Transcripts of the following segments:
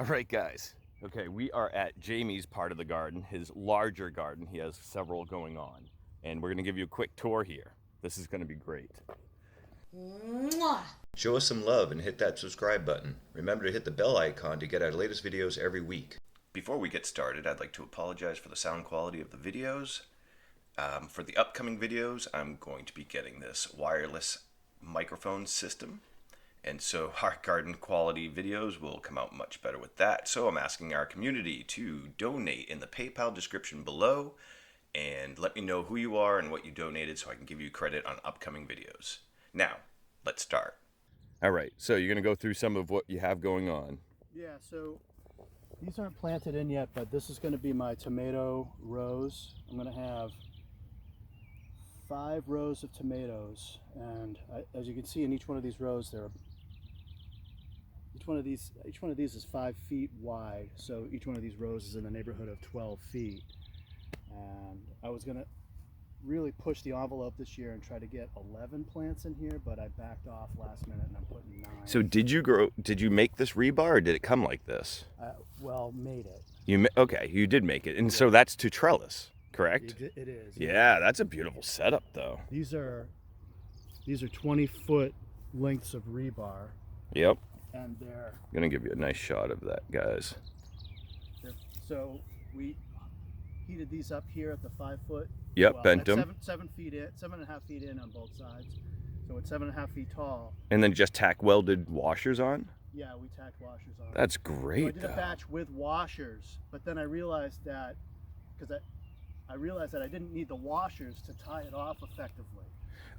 All right, guys. Okay, we are at Jamie's part of the garden, his larger garden. He has several going on. And we're going to give you a quick tour here. This is going to be great. Mwah. Show us some love and hit that subscribe button. Remember to hit the bell icon to get our latest videos every week. Before we get started, I'd like to apologize for the sound quality of the videos. For the upcoming videos, I'm going to be getting this wireless microphone system. And so our garden quality videos will come out much better with that. So I'm asking our community to donate in the PayPal description below. And let me know who you are and what you donated so I can give you credit on upcoming videos. Now, let's start. All right, so you're going to go through some of what you have going on. Yeah, so these aren't planted in yet, but this is going to be my tomato rows. I'm going to have 5 rows of tomatoes, and as you can see in each one of these rows, each one of these is 5 feet wide. So each one of these rows is in the neighborhood of 12 feet. And I was going to really push the envelope this year and try to get 11 plants in here, but I backed off last minute and I'm putting 9. So did you make this rebar or did it come like this? Well, made it. Okay, you did make it. And so that's to trellis, correct? It is. Yeah, that's a beautiful setup though. These are 20-foot lengths of rebar, Yep. and they're Gonna give you a nice shot of that, guys. so we heated these up here at the 5-foot. Yep, bent at them. 7 feet in, 7.5 feet in on both sides. So it's 7.5 feet tall. And then just tack welded washers on? Yeah, we tacked washers on. That's So great I did a though. batch with washers, but then I realized that because I realized that I didn't need the washers to tie it off effectively.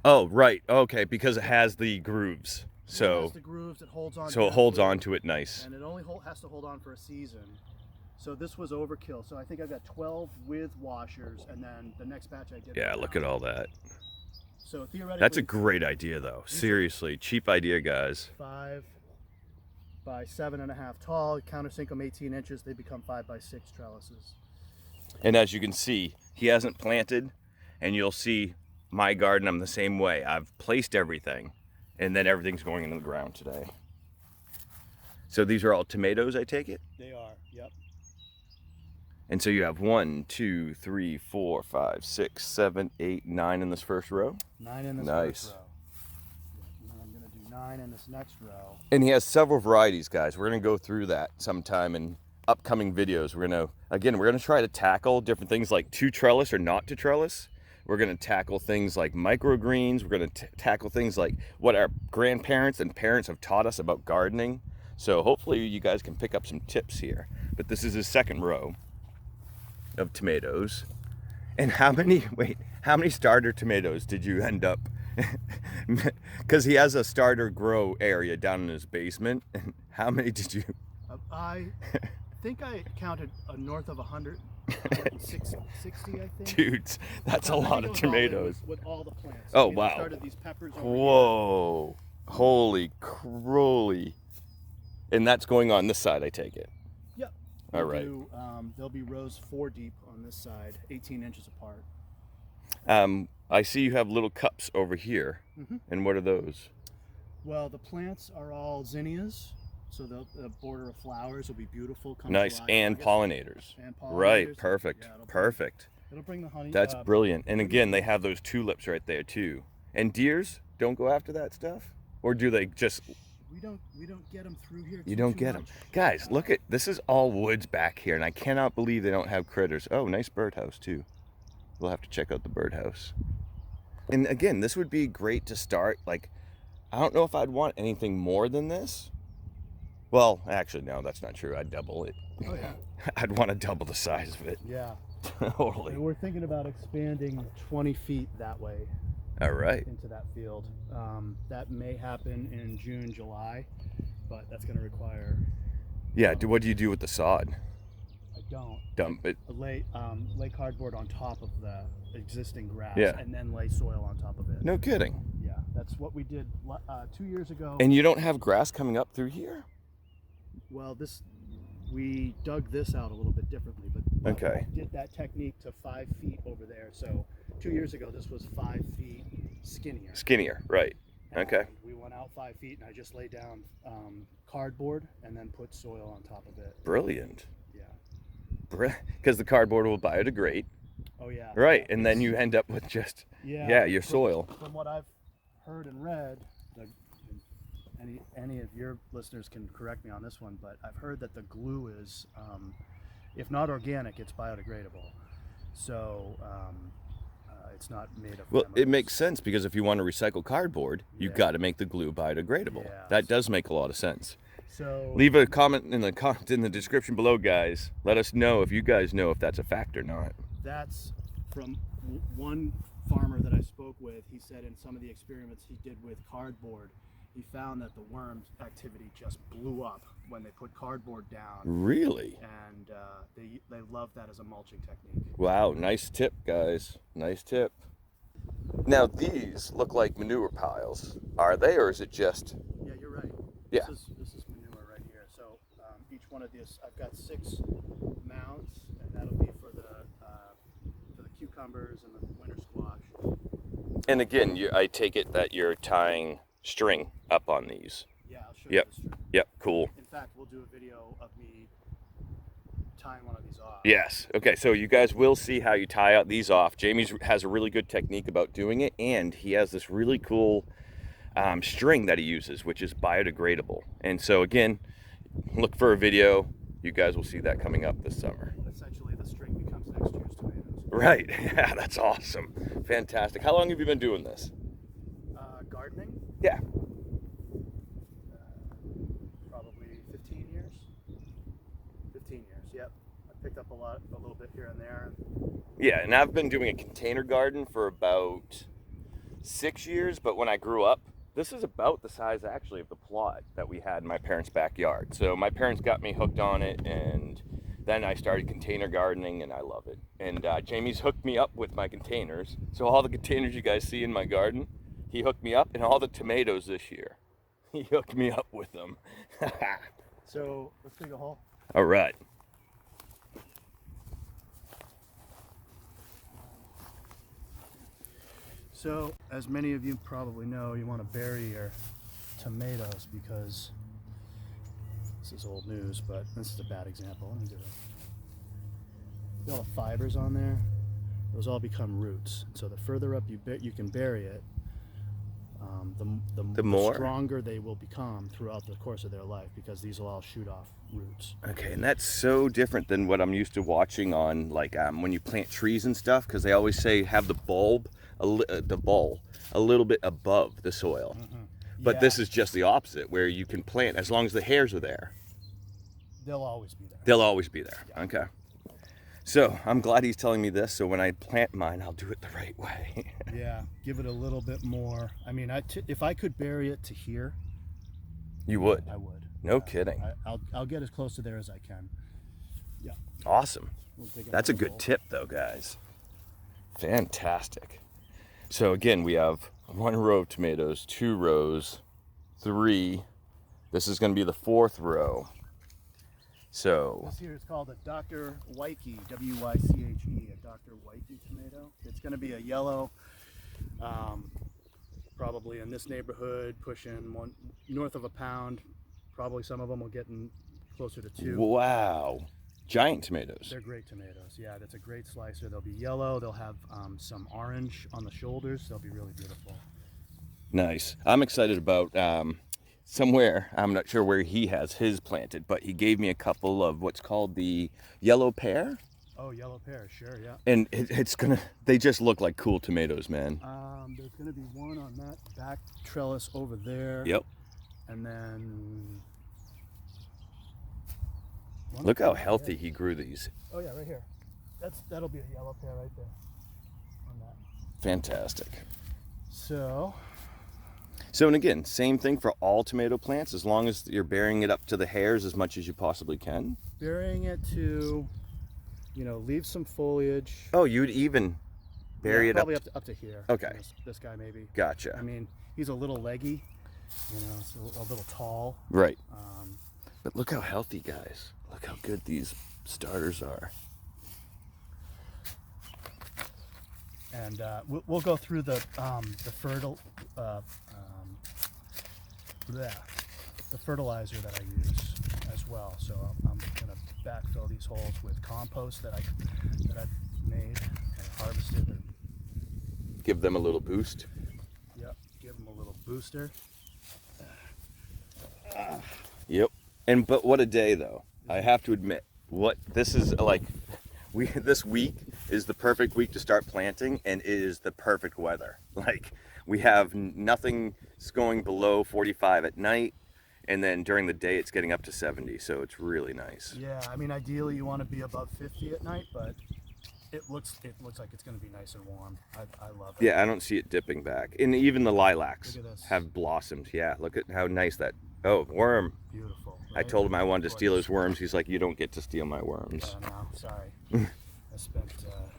Oh, right. Okay, because it has the grooves. It So has the grooves, it holds on. so it holds on to it nice. And it only has to hold on for a season. So this was overkill. So I think I got 12 with washers, and then the next batch I did. Yeah, look at all that. So theoretically, That's a great idea though. Seriously, cheap idea, guys. 5 by 7.5 tall. Countersink them 18 inches. They become 5 by 6 trellises. And as you can see, he hasn't planted, and you'll see my garden, I'm the same way. I've placed everything, and then everything's going into the ground today. So these are all tomatoes, I take it? They are. Yep. And so you have 1, 2, 3, 4, 5, 6, 7, 8, 9 in this first row. 9 in this Nice. first row. And I'm going to do 9 in this next row. And he has several varieties, guys. We're going to go through that sometime in upcoming videos. We're going to try to tackle different things like to trellis or not to trellis. We're going to tackle things like microgreens. We're going to tackle things like what our grandparents and parents have taught us about gardening. So hopefully you guys can pick up some tips here. But this is his second row of tomatoes. And how many starter tomatoes did you end up? Because he has a starter grow area down in his basement. And how many did you? I think I counted north of 160, I think. Dudes, that's a I think lot it of was all in tomatoes. with all the plants. Oh, I wow. started these peppers over Whoa, holy cruelly. And that's going on this side, I take it. here. Yep. All right. There'll be rows 4 deep on this side, 18 inches apart. I see you have little cups over here. Mhm. And what are those? Well, the plants are all zinnias, so the border of flowers will be beautiful. Come Nice, July, and August. pollinators. And pollinators. Right, perfect, Yeah, perfect. It'll bring the honey. That's brilliant. And again, they have those tulips right there too. And deers don't go after that stuff? Or do they just, We don't get them through here. you don't get them? Guys, look at, this is all woods back here, and I cannot believe they don't have critters. Oh, nice birdhouse too. We'll have to check out the birdhouse. And again, this would be great to start. Like, I don't know if I'd want anything more than this. Well, actually, no, that's not true. I'd double it. Oh yeah. I'd want to double the size of it. Yeah. Totally. And we're thinking about expanding 20 feet that way All right. into that field. That may happen in June, July, but that's going to require. Yeah, what do you do with the sod? I don't. Dump it. Lay cardboard on top of the existing grass, Yeah. and then lay soil on top of it. No kidding. Yeah, that's what we did 2 years ago. And you don't have grass coming up through here? Well, we dug this out a little bit differently, but Okay. we did that technique to 5 feet over there. So 2 years ago, this was 5 feet skinnier. Skinnier, right. Okay. And we went out 5 feet, and I just laid down cardboard and then put soil on top of it. Brilliant. Yeah. Because the cardboard will biodegrade. Oh yeah. Right, and then you end up with just your soil. From what I've heard and read, any of your listeners can correct me on this one, but I've heard that the glue is, if not organic, it's biodegradable. So it's not made of. Well, it chemicals. makes sense because if you want to recycle cardboard, you've Yeah. got to make the glue biodegradable. Yeah. That does make a lot of sense. So Leave a comment in the description below, guys. Let us know if you guys know if that's a fact or not. that's from one farmer that I spoke with. He said in some of the experiments he did with cardboard, he found that the worm activity just blew up when they put cardboard down, Really? and they love that as a mulching technique. Wow, nice tip, guys. Nice tip. Now these look like manure piles. Are they, or is it just? Yeah, you're right. Yeah. This is manure right here. So each one of these, I've got 6 mounds, and that'll be for the cucumbers and the winter squash. And again, I take it that you're tying string up on these. Yeah, I'll show Yep. you the string. Yep, cool. In fact, we'll do a video of me tying one of these off. Yes. Okay, so you guys will see how you tie out these off. Jamie has a really good technique about doing it, and he has this really cool string that he uses, which is biodegradable. And so again, look for a video. You guys will see that coming up this summer. Essentially, the string becomes next year's tomatoes. Right. Yeah, that's awesome. Fantastic. How long have you been doing this? Gardening, Yeah. probably 15 years. 15 years, yep. I picked up a little bit here and there. Yeah, and I've been doing a container garden for about 6 years, but when I grew up, this is about the size actually of the plot that we had in my parents' backyard. So my parents got me hooked on it, and then I started container gardening, and I love it. And Jamie's hooked me up with my containers. So all the containers you guys see in my garden, he hooked me up, and all the tomatoes this year, he hooked me up with them. So let's dig a hole. All right. So, as many of you probably know, you want to bury your tomatoes because this is old news, but this is a bad example. Let me do it. See all the fibers on there? Those all become roots. So the further up you can bury it, the more? stronger they will become throughout the course of their life, because these will all shoot off roots. Okay, and that's so different than what I'm used to watching on, like, when you plant trees and stuff, because they always say have the bulb, the bulb, a little bit above the soil. But Yeah. this is just the opposite, where you can plant as long as the hairs are there. They'll always be there. They'll always be there. Okay. So I'm glad he's telling me this, so when I plant mine, I'll do it the right way. Yeah, give it a little bit more. I mean, if I could bury it to here, You would. I would. No kidding. I'll get as close to there as I can. Yeah. Awesome. We'll dig That's a another good hole. tip, though, guys. Fantastic. So again, we have 1 row of tomatoes, 2 rows, 3. This is going to be the 4th row. So This here is called a Dr. Wyche, W-Y-C-H-E, a Dr. Wyche tomato. It's going to be a yellow, probably in this neighborhood, pushing north of a pound. Probably some of them will get closer to 2. wow, giant tomatoes. They're great tomatoes. Yeah, that's a great slicer. They'll be yellow. They'll have some orange on the shoulders. They'll be really beautiful. Nice. I'm excited about somewhere, I'm not sure where he has his planted, but he gave me a couple of what's called the yellow pear. Oh, yellow pear, sure, yeah. And they just look like cool tomatoes, man. There's going to be one on that back trellis over there. Yep. And then... Look how healthy he grew these. Oh yeah, right here. That'll be a yellow pear right there on that. Fantastic. So, And again, same thing for all tomato plants, as long as you're burying it up to the hairs as much as you possibly can. burying it to, leave some foliage. Oh, you'd even bury it up. Probably up to here. Okay. This guy maybe. Gotcha. I mean, he's a little leggy, so a little tall. Right. But look how healthy, guys. Look how good these starters are. And we'll go through the the fertilizer that I use as well. So I'm gonna backfill these holes with compost that I've made and harvested. And, Give them a little boost. yep, give them a little booster. Yep. And but what a day though. I have to admit, what this is like, this week is the perfect week to start planting, and it is the perfect weather. Like, we have nothing going below 45 at night, and then during the day it's getting up to 70, so it's really nice. Yeah, I mean, ideally you want to be above 50 at night, but it looks like it's going to be nice and warm. I love it. Yeah, I don't see it dipping back. And even the lilacs Look at this. have blossoms. Yeah, look at how nice that. Oh, worm. Beautiful. I Right? told him I wanted to steal his worms. He's like, you don't get to steal my worms. No, sorry. I spent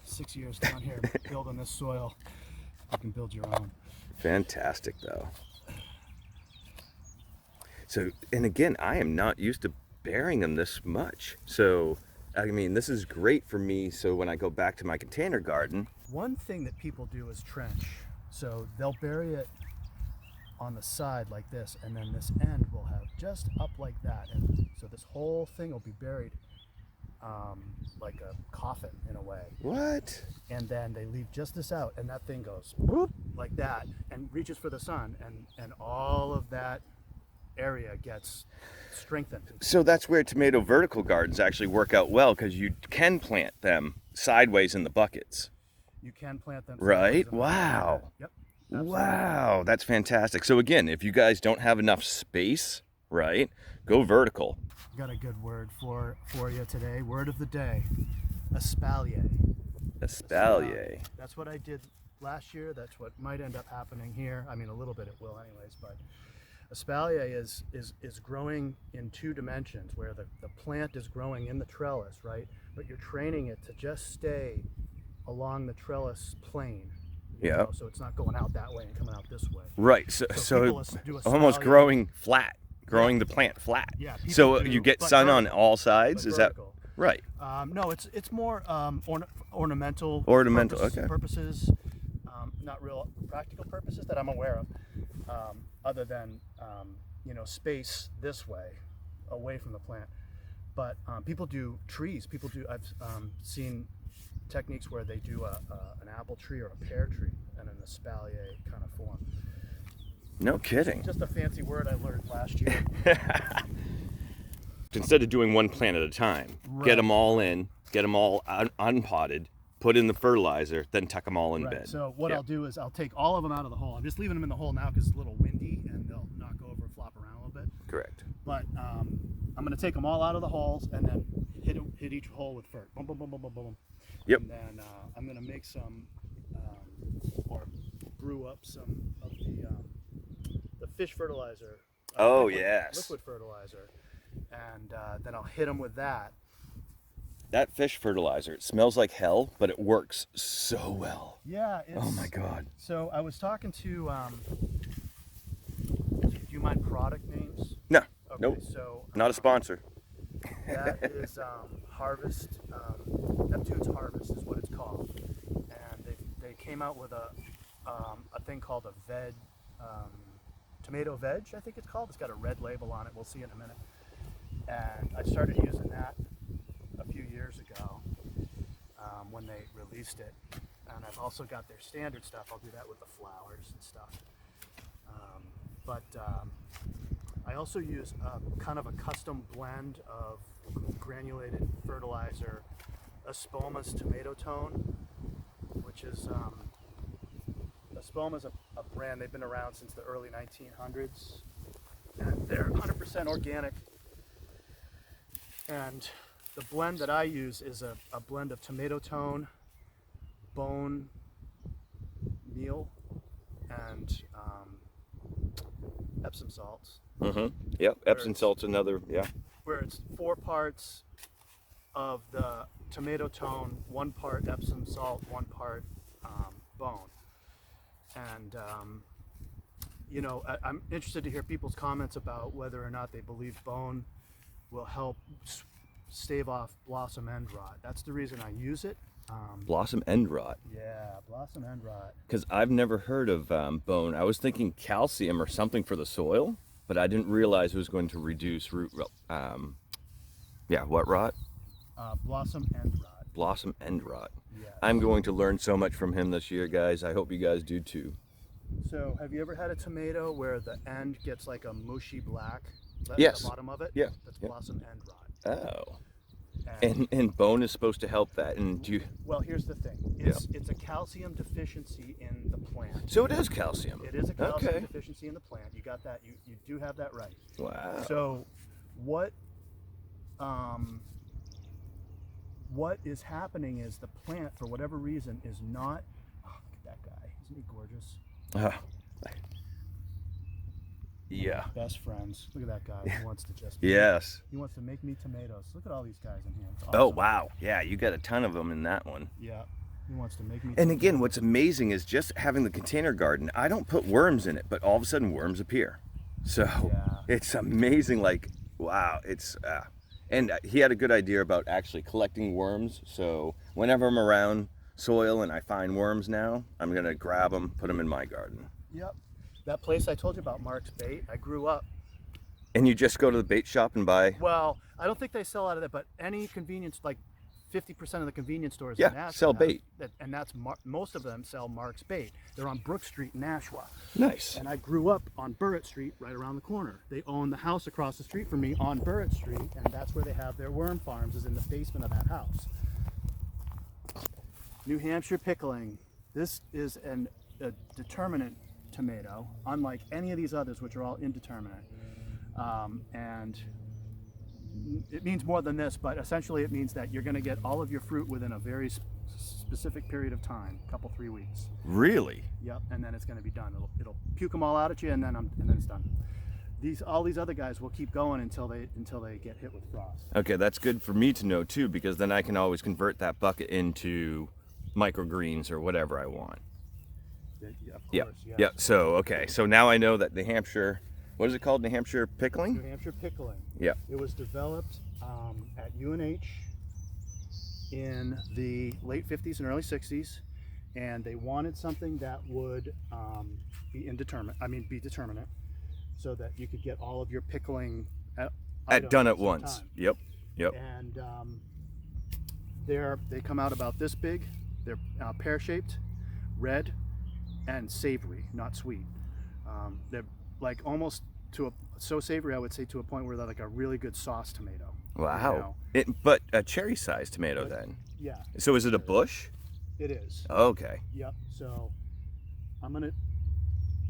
6 years down here building this soil. You can build your own. Fantastic though. So, and again, I am not used to burying them this much. So, I mean, this is great for me. So when I go back to my container garden, One thing that people do is trench. So they'll bury it on the side like this, and then this end will have just up like that. And so this whole thing will be buried like a coffin in a way. what? And then they leave just this out, and that thing goes whoop, like that and reaches for the sun, and all of that area gets strengthened. So that's where tomato vertical gardens actually work out well, because you can plant them sideways in the buckets. You can plant them. Right? sideways in the Wow. bucket. Yep. Absolutely. Wow, that's fantastic. So again, if you guys don't have enough space, right, go vertical. Got a good word for you today. Word of the day: espalier. Espalier. That's what I did last year. That's what might end up happening here. I mean, a little bit it will, anyways. But espalier is growing in 2 dimensions, where the plant is growing in the trellis, right? But you're training it to just stay along the trellis plane. you Yeah. know, so it's not going out that way and coming out this way. Right. So, people so do almost espalier. growing flat, growing the plant flat. Yeah, people So do, you get but sun on vertical, all sides. but Is that vertical. right? No, it's more ornamental. Ornamental, okay. Purposes, not real practical purposes that I'm aware of, other than space this way, away from the plant. But people do trees. People do. I've seen techniques where they do an apple tree or a pear tree in an espalier kind of form. No kidding. Just a fancy word I learned last year. Instead of doing one plant at a time, Right. get them all in, get them all unpotted, put in the fertilizer, then tuck them all in Right. bed. So what Yeah. I'll do is I'll take all of them out of the hole. I'm just leaving them in the hole now because it's a little windy and they'll knock over and flop around a little bit. Correct. But I'm going to take them all out of the holes and then hit each hole with fert. Boom, boom, boom, boom, boom, boom. Yep. And then I'm going to make some or brew up some of the fish fertilizer. Oh, liquid- yes. Liquid fertilizer. And then I'll hit them with that. That fish fertilizer, it smells like hell, but it works so well. Yeah. Oh my God. So I was talking to. Do you mind product names? No, Okay, nope, So not a sponsor. that is Harvest. Neptune's Harvest is what it's called, and they came out with a thing called a veg, tomato veg. I think it's called. It's got a red label on it. We'll see in a minute. And I started using that a few years ago when they released it. And I've also got their standard stuff. I'll do that with the flowers and stuff. But I also use kind of a custom blend of granulated fertilizer, Espoma's Tomato Tone, which is Espoma's a brand. They've been around since the early 1900s, and they're 100% organic. And the blend that I use is a blend of Tomato Tone, bone meal, and Epsom salts, Mm-hmm. Yep. Epsom salt's another. Yeah. where it's 4 parts of the tomato tone, 1 part Epsom salt, 1 part bone. And I'm interested to hear people's comments about whether or not they believe bone will help stave off blossom end rot. That's the reason I use it. Blossom end rot. Yeah, blossom end rot. Because I've never heard of bone. I was thinking calcium or something for the soil. but I didn't realize it was going to reduce root. Yeah, what rot? Blossom end rot. Blossom end rot. Yes. I'm going to learn so much from him this year, guys. I hope you guys do too. So, have you ever had a tomato where the end gets like a mushy black? Yes. The bottom of it? Yeah. That's Yeah. blossom end rot. Oh. And bone is supposed to help that. And do you, Well, here's the thing. It's a calcium deficiency in the plant. so it is calcium. It is a calcium Okay. deficiency in the plant. You got that. You do have that right. Wow. So, what is happening is the plant, for whatever reason, is not. Oh, look at that guy! Isn't he gorgeous? Yeah. Best friends. Look at that guy. He wants to just. Yes. He wants to make me tomatoes. Look at all these guys in here. It's Oh, awesome. wow. Yeah, you got a ton of them in that one. Yeah. He wants to make me. And again, what's amazing is just having the container garden. I don't put worms in it, but all of a sudden worms appear. So Yeah. it's amazing. Like, wow. It's, and he had a good idea about actually collecting worms. So whenever I'm around soil and I find worms now, I'm going to grab them, put them in my garden. Yep. That place I told you about, Mark's Bait. I grew up. And you just go to the bait shop and buy. Well, I don't think they sell out of that, but any convenience, like 50% of the convenience stores Yeah, in Nashua sell have bait. that, and that's most of them sell Mark's Bait. They're on Brook Street in Nashua. Nice. And I grew up on Burritt Street, right around the corner. They own the house across the street from me on Burritt Street, and that's where they have their worm farms, is in the basement of that house. New Hampshire pickling. This is a determinate tomato, unlike any of these others, which are all indeterminate. And it means more than this, but essentially it means that you're going to get all of your fruit within a very specific period of time, a couple, 3 weeks. Really? Yep, and then it's going to be done. It'll puke them all out at you, and then it's done. All these other guys will keep going until they get hit with frost. Okay, that's good for me to know too, because then I can always convert that bucket into microgreens or whatever I want. Yeah, of Yeah. course. Yes. Yeah. So okay. So now I know that New Hampshire, what is it called? New Hampshire New pickling? Hampshire pickling. Yeah. It was developed at UNH in the late 50s and early 60s, and they wanted something that would be determinate, so that you could get all of your pickling items Done the at same once. time. Yep. Yep. And they come out about this big. They're pear-shaped, red, and savory, not sweet. They're like almost so savory, I would say, to a point where they're like a really good sauce tomato. Wow. But a cherry-sized tomato then. Yeah, So is it a bush? it is. Okay. Yep. So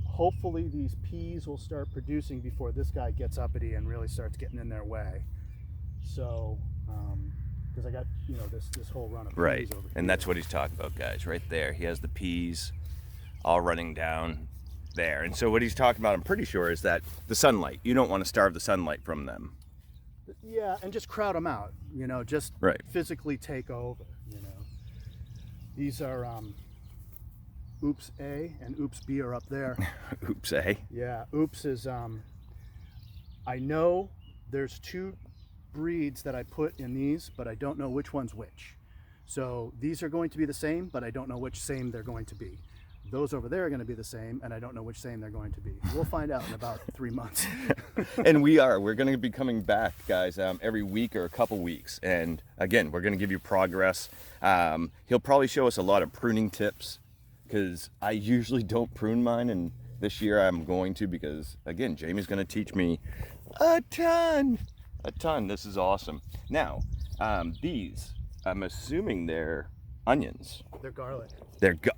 hopefully these peas will start producing before this guy gets uppity and really starts getting in their way. So, because I got this whole run of Right. peas over here. And that's what he's talking about, guys. Right there. He has the peas all running down there. And so what he's talking about, I'm pretty sure, is that the sunlight. You don't want to starve the sunlight from them. Yeah, and just crowd them out. Just Right. physically take over. These are Oops A and Oops B are up there. Oops, eh? Yeah, Oops is I know there's 2 breeds that I put in these, but I don't know which one's which. So these are going to be the same, but I don't know which same they're going to be. Those over there are going to be the same, and I don't know which same they're going to be. We'll find out in about 3 months. And we're going to be coming back, guys, every week or a couple weeks. And again, we're going to give you progress. He'll probably show us a lot of pruning tips, because I usually don't prune mine, and this year I'm going to, because again, Jamie's going to teach me a ton. This is awesome. Now, these, I'm assuming they're onions. They're garlic.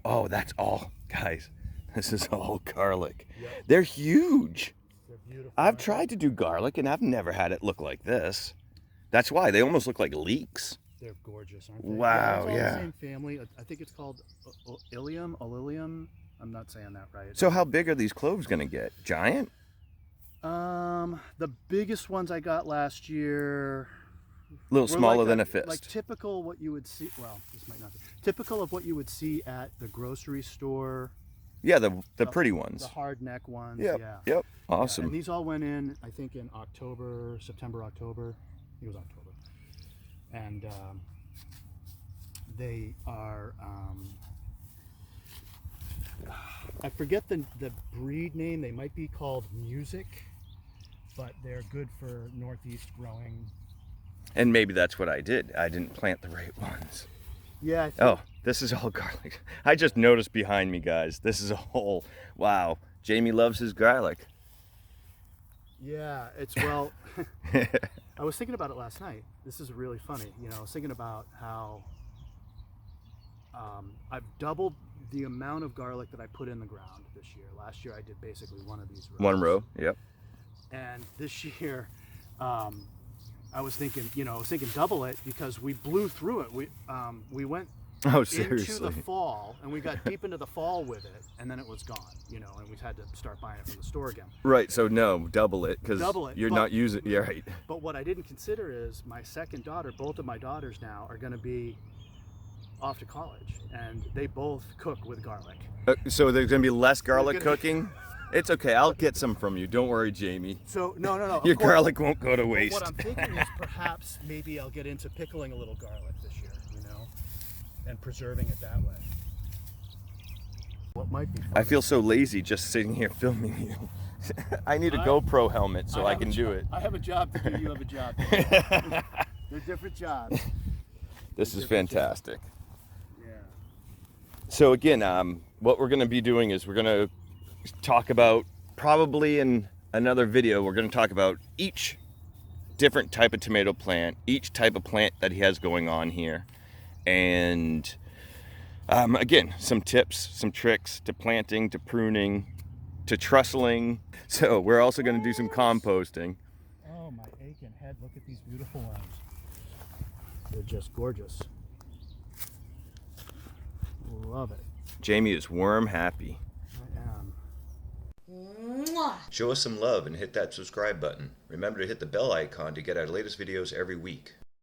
Oh, that's all, guys. This is all garlic. Yep. They're huge. They're beautiful. I've tried to do garlic and I've never had it look like this. That's why they almost look like leeks. They're gorgeous, aren't they? Wow, It's all yeah. the same family. I think it's called Olilium. I'm not saying that right. So how big are these cloves gonna get? Giant? The biggest ones I got last year A little were smaller like than a fist. Like typical what you would see. Well, this might not be typical of what you would see at the grocery store. Yeah, the pretty ones. The hard neck ones. Yep. Yeah. Yep. Yeah, Awesome. and these all went in, I think, in September, October. I think it was October. And they are, I forget the breed name. They might be called Music. but they're good for northeast growing. And maybe that's what I did. I didn't plant the right ones. Yeah. I think, Oh, this is all garlic. I just noticed behind me, guys. This is a whole, wow. Jamie loves his garlic. Yeah, it's I was thinking about it last night. This is really funny. You know, I was thinking about how I've doubled the amount of garlic that I put in the ground this year. Last year I did basically one of these rows. One row, yep. And this year, I was thinking, double it because we blew through it. We went Oh, into seriously. the fall, and we got deep into the fall with it, and then it was gone. And we had to start buying it from the store again. Right, so no, double it, because Double it, you're but- not using, yeah, right. But what I didn't consider is my second daughter, both of my daughters now are going to be off to college, and they both cook with garlic. So there's gonna be less garlic gonna- cooking? It's okay, I'll get some from you. Don't worry, Jamie. So no. of Your course- garlic won't go to but waste. What I'm thinking is perhaps maybe I'll get into pickling a little garlic this year, and preserving it that way. What might be fun. I feel so lazy just sitting here filming you. I need a I- GoPro helmet so I have a can do jo- it. I have a job to do. You have a job. They're different jobs. This is fantastic. Yeah. So again, what we're gonna be doing is we're gonna talk about, probably in another video, we're gonna talk about each different type of tomato plant, each type of plant that he has going on here. And again, some tips, some tricks to planting, to pruning, to trusseling. So we're also gonna do some composting. Oh, my aching head. Look at these beautiful ones. They're just gorgeous. Love it. Jamie is worm happy. I am. Mwah. Show us some love and hit that subscribe button. Remember to hit the bell icon to get our latest videos every week.